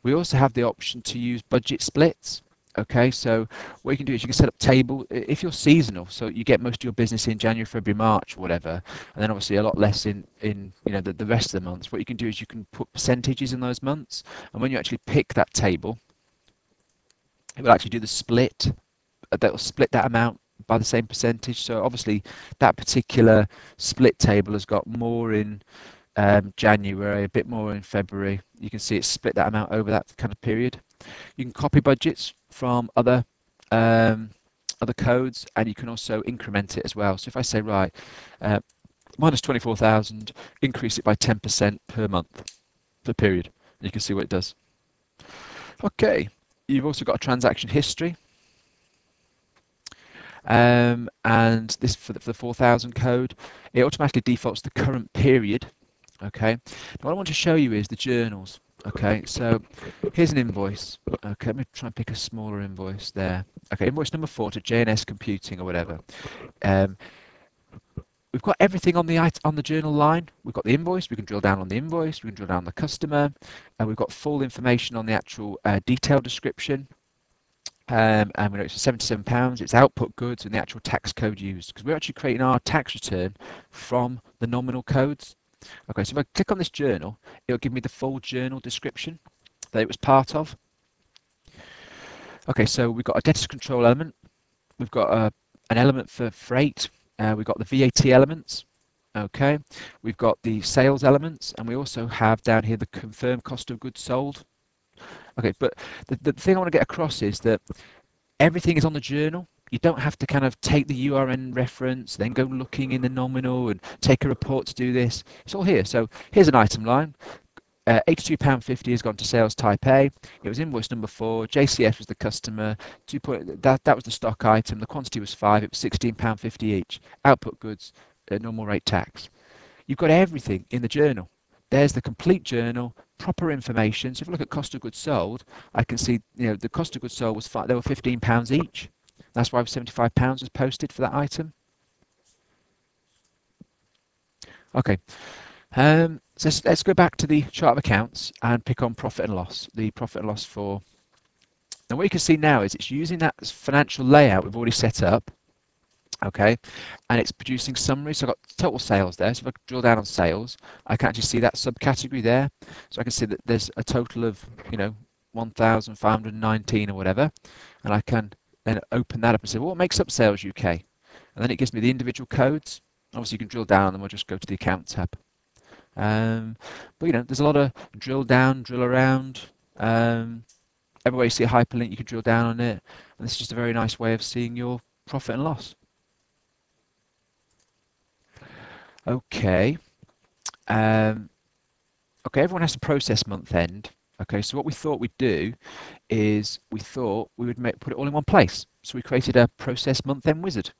We also have the option to use budget splits. Okay, so what you can do is you can set up table if you're seasonal, so you get most of your business in January, February, March, or whatever, and then obviously a lot less in the rest of the months. What you can do is you can put percentages in those months, and when you actually pick that table, it will actually do the split. That will split that amount by the same percentage. So obviously that particular split table has got more in January, a bit more in February. You can see it's split that amount over that kind of period. You can copy budgets from um, other codes, and you can also increment it as well. So if I say, right, uh, minus 24,000, increase it by 10% per month, per period, you can see what it does. Okay, you've also got a transaction history. And this for the 4000 code, it automatically defaults the current period. Okay, now what I want to show you is the journals. Okay, so here's an invoice. Okay, let me try and pick a smaller invoice there. Okay, invoice number 4 to J&S Computing or whatever. Um, we've got everything on the journal line. We've got the invoice. We can drill down on the invoice. We can drill down on the customer. We've got full information on the actual detailed description. And we know it's for £77, it's output goods and the actual tax code used, because we're actually creating our tax return from the nominal codes. Okay, so if I click on this journal, it'll give me the full journal description that it was part of. Okay, so we've got a debtors control element, we've got an element for freight, we've got the VAT elements. Okay, we've got the sales elements, and we also have down here the confirmed cost of goods sold. Okay, but the thing I want to get across is that everything is on the journal. You don't have to kind of take the URN reference, then go looking in the nominal and take a report to do this. It's all here. So here's an item line. £82.50 has gone to sales type A. It was invoice number 4. JCS was the customer. That was the stock item. The quantity was 5. It was £16.50 each. Output goods, normal rate tax. You've got everything in the journal. There's the complete journal, proper information. So if I look at cost of goods sold, I can see the cost of goods sold was they were £15 each. That's why £75 was posted for that item. Okay, so let's go back to the chart of accounts and pick on profit and loss. The profit and loss for now. What you can see now is it's using that financial layout we've already set up. Okay, and it's producing summaries. So I've got total sales there. So if I drill down on sales, I can actually see that subcategory there. So I can see that there's a total of 1,519 or whatever, and I can then open that up and say, well, what makes up sales UK? And then it gives me the individual codes. Obviously, you can drill down, and we'll just go to the account tab. But there's a lot of drill down, drill around. Everywhere you see a hyperlink, you can drill down on it, and this is just a very nice way of seeing your profit and loss. Okay. Okay, everyone has to process month end. Okay, so what we thought we'd do is we thought we would put it all in one place. So we created a process month end wizard.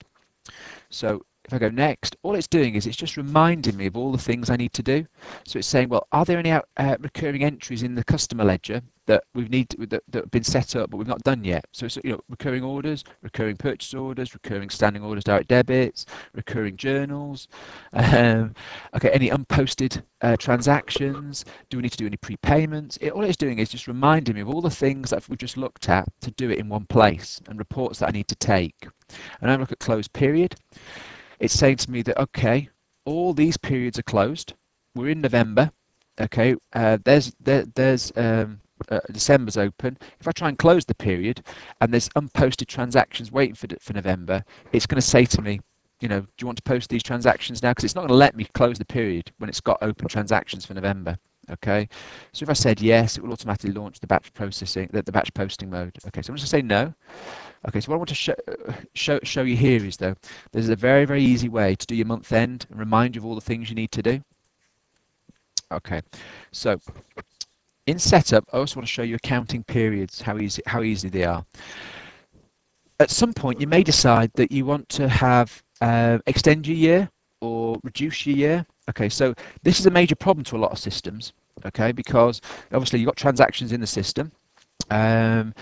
So if I go next, all it's doing is it's just reminding me of all the things I need to do. So it's saying, well, are there any recurring entries in the customer ledger that that have been set up but we've not done yet? So it's recurring orders, recurring purchase orders, recurring standing orders, direct debits, recurring journals. Okay, any unposted transactions? Do we need to do any prepayments? All it's doing is just reminding me of all the things that we've just looked at to do it in one place, and reports that I need to take. And I look at close period. It's saying to me that, okay, all these periods are closed. We're in November. Okay, December's open. If I try and close the period and there's unposted transactions waiting for November, it's going to say to me, do you want to post these transactions now? Because it's not going to let me close the period when it's got open transactions for November. Okay, so if I said yes, it will automatically launch the batch processing, the batch posting mode. Okay, so I'm just going to say no. Okay, so what I want to show you here is, though, there's a very, very easy way to do your month end and remind you of all the things you need to do. Okay, so in setup, I also want to show you accounting periods, how easy they are. At some point, you may decide that you want to have extend your year or reduce your year. Okay, so this is a major problem to a lot of systems. Okay, because obviously you've got transactions in the system. And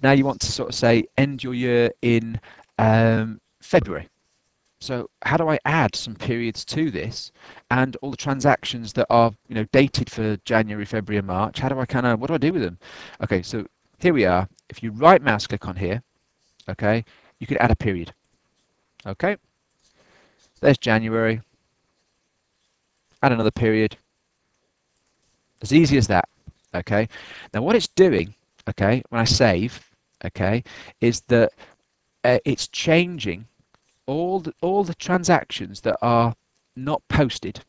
now you want to sort of say end your year in February. So how do I add some periods to this and all the transactions that are, dated for January, February and March? How do I what do I do with them? Okay, so here we are. If you right mouse click on here, okay, you could add a period. Okay, there's January, add another period. As easy as that. Okay, now what it's doing, okay, when I save, okay, is that it's changing all the transactions that are not posted,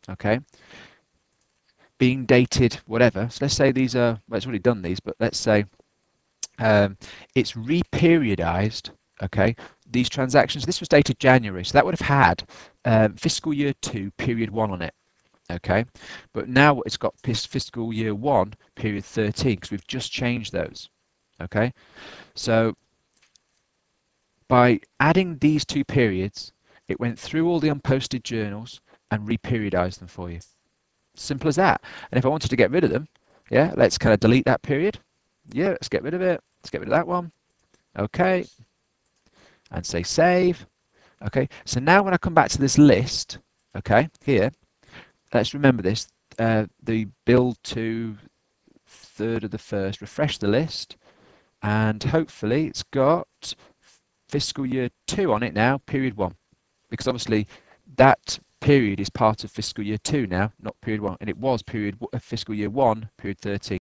okay, being dated whatever. So let's say these are, well, it's already done these, but let's say it's reperiodized, okay, these transactions. This was dated January, so that would have had fiscal year 2 period 1 on it, okay, but now it's got fiscal year 1 period 13 because we've just changed those, okay. So by adding these two periods, it went through all the unposted journals and reperiodized them for you. Simple as that. And if I wanted to get rid of them, yeah, let's kind of delete that period. Yeah, let's get rid of it. Let's get rid of that one. Okay. And say save. Okay. So now when I come back to this list, okay, here, let's remember this. The build to 3rd of the 1st, refresh the list, and hopefully it's got fiscal year 2 on it now, period 1. Because obviously that period is part of fiscal year 2 now, not period 1. And it was fiscal year 1, period 13.